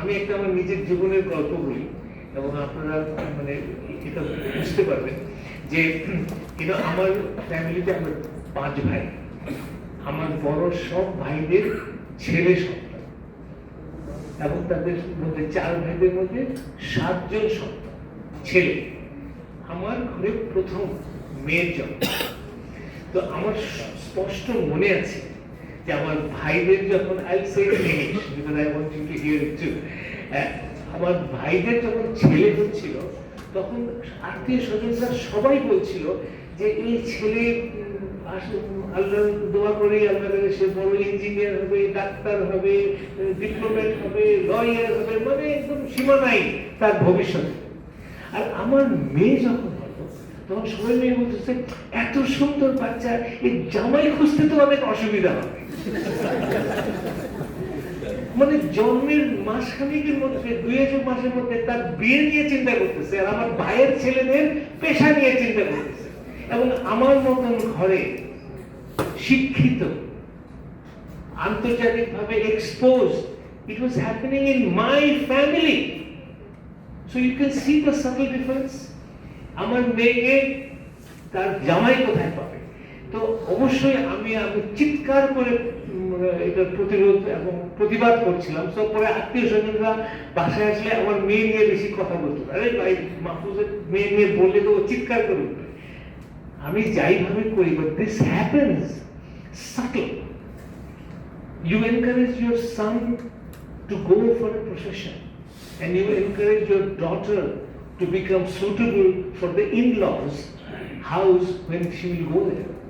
আমি একটা আমার নিজের জীবনের গল্প বলি এবং আপনারা মানে এটা বুঝতে পারবেন যে আমার ফ্যামিলিতে আমরা 5 ভাই। আমার বড় সব ভাইদের ছেলে সন্তান এবং তাদের মধ্যে 4 ভাইদের মধ্যে 7 জন সন্তান ছেলে। আমার ঘরে প্রথম মেয়ের জন্ম। তো আমার স্পষ্ট মনে আছে যে আমার ভাইদের যখন আমার ভাইদের যখন ছেলে হচ্ছিল তখন আত্মীয় স্বজনরা সবাই বলছিল যে এই ছেলে আল্লাহ দোয়া করে আল্লাহ সে বড় ইঞ্জিনিয়ার হবে, ডাক্তার হবে, ডিপ্লোমেট হবে, লয়ার হবে, মানে একদম সীমা নাই তার ভবিষ্যতে। আর আমার মেয়ে যখন হলো তখন সবাই মেয়ে বলতেছে এত সুন্দর বাচ্চা, এই জামাই খুঁজতে তো অনেক অসুবিধা হবে। মানে জন্মের মাসখানেকের মধ্যে 2-1 মাসের মধ্যে তার বিয়ে নিয়ে চিন্তা করতেছে, আর আমার ভাইয়ের ছেলেদের পেশা নিয়ে চিন্তা করতেছে। এবং আমার মতন ঘরে শিক্ষিত, আন্তর্জাতিকভাবে expose, it was happening in my family. So you can see the subtle difference. আমার মেয়েকে তার জামাই কোথায় পাবে? তো অবশ্যই আমি চিৎকার করে এটার প্রতিরোধ এবং প্রতিবাদ করছিলাম। তো পরে আত্মীয় স্বজনরা বাসায় আসলে আমার মেয়ে নিয়ে বেশি কথা বলতো, আরে ভাই মাহফুজের মেয়ে নিয়ে বললে তো চিৎকার করে উঠবে। আমি যাইভাবে করি, but this happens subtle. You encourage your son to go for a profession, and you encourage your daughter to become suitable for the in-laws house when she will go there.